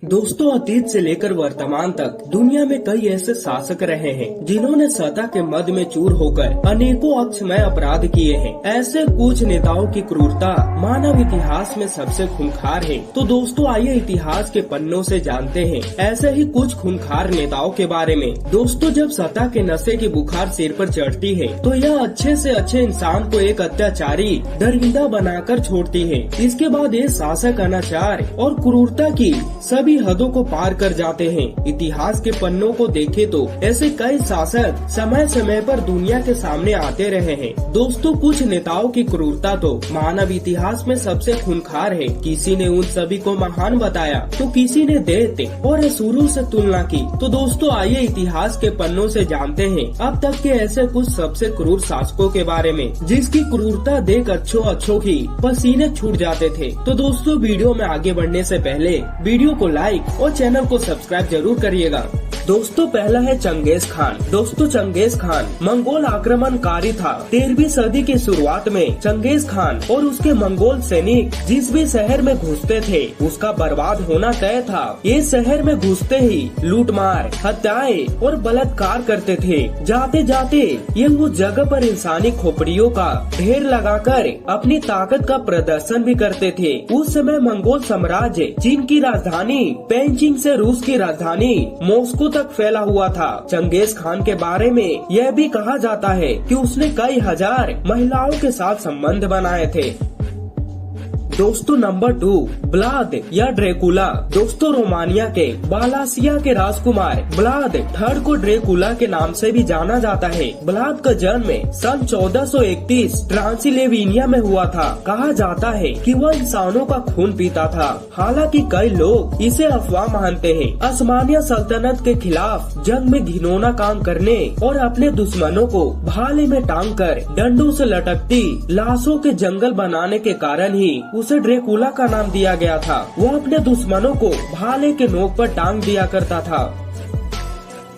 दोस्तों, अतीत से लेकर वर्तमान तक दुनिया में कई ऐसे शासक रहे हैं जिन्होंने सत्ता के मद में चूर होकर अनेकों अक्षमय अपराध किए हैं। ऐसे कुछ नेताओं की क्रूरता मानव इतिहास में सबसे खूंखार है। तो दोस्तों, आइए इतिहास के पन्नों से जानते हैं ऐसे ही कुछ खूंखार नेताओं के बारे में। दोस्तों, जब सत्ता के नशे की बुखार सिर पर चढ़ती है तो यह अच्छे से अच्छे इंसान को एक अत्याचारी दरिंदा बनाकर छोड़ती है। इसके बाद ये शासक अनाचार और क्रूरता की सभी हदों को पार कर जाते हैं। इतिहास के पन्नों को देखें तो ऐसे कई शासक समय समय पर दुनिया के सामने आते रहे हैं। दोस्तों, कुछ नेताओं की क्रूरता तो मानव इतिहास में सबसे खूंखार है। किसी ने उन सभी को महान बताया तो किसी ने दैत्य और असुरों से तुलना की। तो दोस्तों, आइए इतिहास के पन्नों से जानते हैं अब तक के ऐसे कुछ सबसे क्रूर शासकों के बारे में जिसकी क्रूरता देख अच्छों की पसीने छूट जाते थे। तो दोस्तों, वीडियो में आगे बढ़ने से पहले वीडियो को लाइक और चैनल को सब्सक्राइब जरूर करिएगा। दोस्तों, पहला है चंगेज खान। दोस्तों, चंगेज खान मंगोल आक्रमणकारी था। 13वीं सदी की शुरुआत में चंगेज खान और उसके मंगोल सैनिक जिस भी शहर में घुसते थे उसका बर्बाद होना तय था। ये शहर में घुसते ही लूटमार, हत्याएं और बलात्कार करते थे। जाते जाते ये उस जगह पर इंसानी खोपड़ियों का ढेर लगाकर अपनी ताकत का प्रदर्शन भी करते थे। उस समय मंगोल साम्राज्य चीन की राजधानी पेइचिंग से रूस की राजधानी मॉस्को तक फैला हुआ था। चंगेज खान के बारे में यह भी कहा जाता है कि उसने कई हजार महिलाओं के साथ संबंध बनाए थे। दोस्तों, नंबर 2, व्लाद या ड्रैकुला। दोस्तों, रोमानिया के वालासिया के राजकुमार व्लाद थर्ड को ड्रैकुला के नाम से भी जाना जाता है। व्लाद का जन्म सन 1431 ट्रांसिल्वेनिया में हुआ था। कहा जाता है कि वह इंसानों का खून पीता था। हालांकि कई लोग इसे अफवाह मानते हैं। osmanli सल्तनत के खिलाफ जंग में घिनौना काम करने और अपने दुश्मनों को भाले में टांग कर डंडों से लटकती लाशों के जंगल बनाने के कारण ही उसे ड्रैकुला का नाम दिया गया था। वह अपने दुश्मनों को भाले के नोक पर टांग दिया करता था।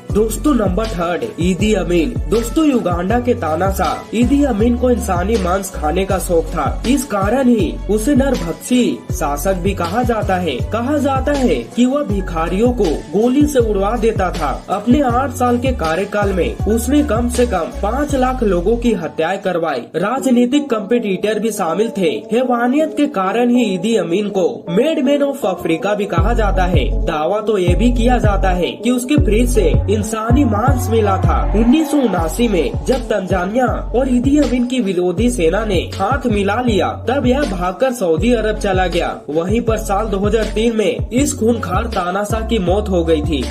दोस्तों, नंबर 3, ईदी अमीन। दोस्तों, युगांडा के तानाशाह ईदी अमीन को इंसानी मांस खाने का शौक था। इस कारण ही उसे नरभक्षी शासक भी कहा जाता है। कहा जाता है कि वह भिखारियों को गोली से उड़वा देता था। अपने 8 साल के कार्यकाल में उसने कम से कम 5 लाख लोगों की हत्याएं करवाई। राजनीतिक कंपटीटर भी शामिल थे। हैवानियत के कारण ही ईदी अमीन को मेडमैन ऑफ अफ्रीका भी कहा जाता है। दावा तो ये भी किया जाता है कि उसके फ्रिज से इंसानी मांस मिला था। 1979 में जब तंजानिया और ईदी अमीन की विरोधी सेना ने हाथ मिला लिया तब यह भागकर सऊदी अरब चला गया। वहीं पर साल 2003 में इस खूंखार तानाशाह की मौत हो गई थी।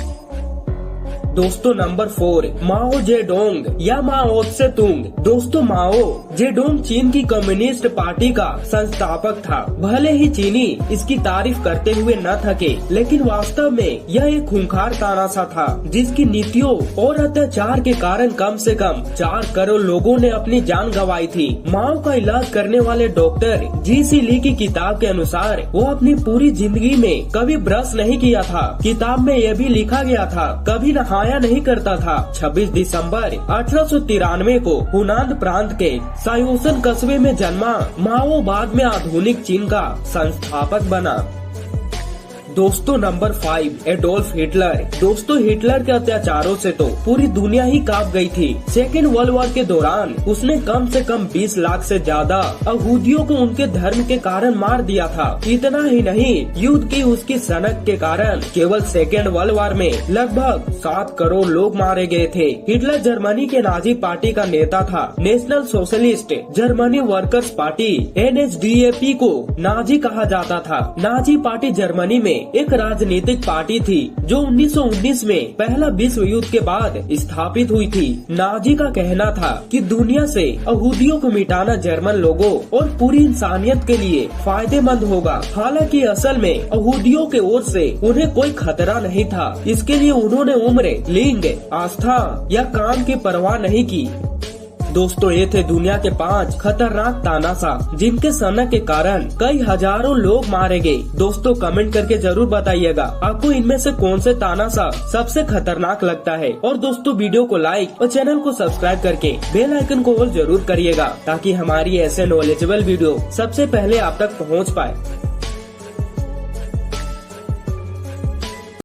दोस्तों, नंबर 4, माओ जेडोंग या माओ त्से तुंग। दोस्तों, माओ जेडोंग चीन की कम्युनिस्ट पार्टी का संस्थापक था। भले ही चीनी इसकी तारीफ करते हुए न थके, लेकिन वास्तव में यह एक खूंखार तानाशाह था जिसकी नीतियों और अत्याचार के कारण कम से कम 4 करोड़ लोगों ने अपनी जान गंवाई थी। माओ का इलाज करने वाले डॉक्टर जी.सी. ली की किताब के अनुसार वो अपनी पूरी जिंदगी में कभी ब्रश नहीं किया था। किताब में यह भी लिखा गया था कभी नहाया नहीं करता था। 26 दिसंबर 1893 को हुनान प्रांत के सायोसन कस्बे में जन्मा माओ बाद में आधुनिक चीन का संस्थापक बना। दोस्तों, नंबर 5, एडोल्फ हिटलर। दोस्तों, हिटलर के अत्याचारों से तो पूरी दुनिया ही कांप गई थी। सेकेंड वर्ल्ड वॉर के दौरान उसने कम से कम 20 लाख से ज्यादा यहूदियों को उनके धर्म के कारण मार दिया था। इतना ही नहीं, युद्ध की उसकी सनक के कारण केवल सेकेंड वर्ल्ड वॉर में लगभग 7 करोड़ लोग मारे गए थे। हिटलर जर्मनी के नाजी पार्टी का नेता था। National socialist Germany workers party NSDAP को नाजी कहा जाता था। नाजी पार्टी जर्मनी में एक राजनीतिक पार्टी थी जो 1919 में पहला विश्व युद्ध के बाद स्थापित हुई थी। नाजी का कहना था कि दुनिया से यहूदियों को मिटाना जर्मन लोगों और पूरी इंसानियत के लिए फायदेमंद होगा। हालांकि असल में यहूदियों के ओर से उन्हें कोई खतरा नहीं था। इसके लिए उन्होंने उम्र, लिंग, आस्था या काम की परवाह नहीं की। दोस्तों, ये थे दुनिया के 5 खतरनाक तानाशाह जिनके सनक के कारण कई हजारों लोग मारे गए। दोस्तों, कमेंट करके जरूर बताइएगा आपको इनमें से कौन से तानाशाह सबसे खतरनाक लगता है। और दोस्तों, वीडियो को लाइक और चैनल को सब्सक्राइब करके बेल आइकन को ऑल जरूर करिएगा ताकि हमारी ऐसे नॉलेजेबल वीडियो सबसे पहले आप तक पहुंच पाए।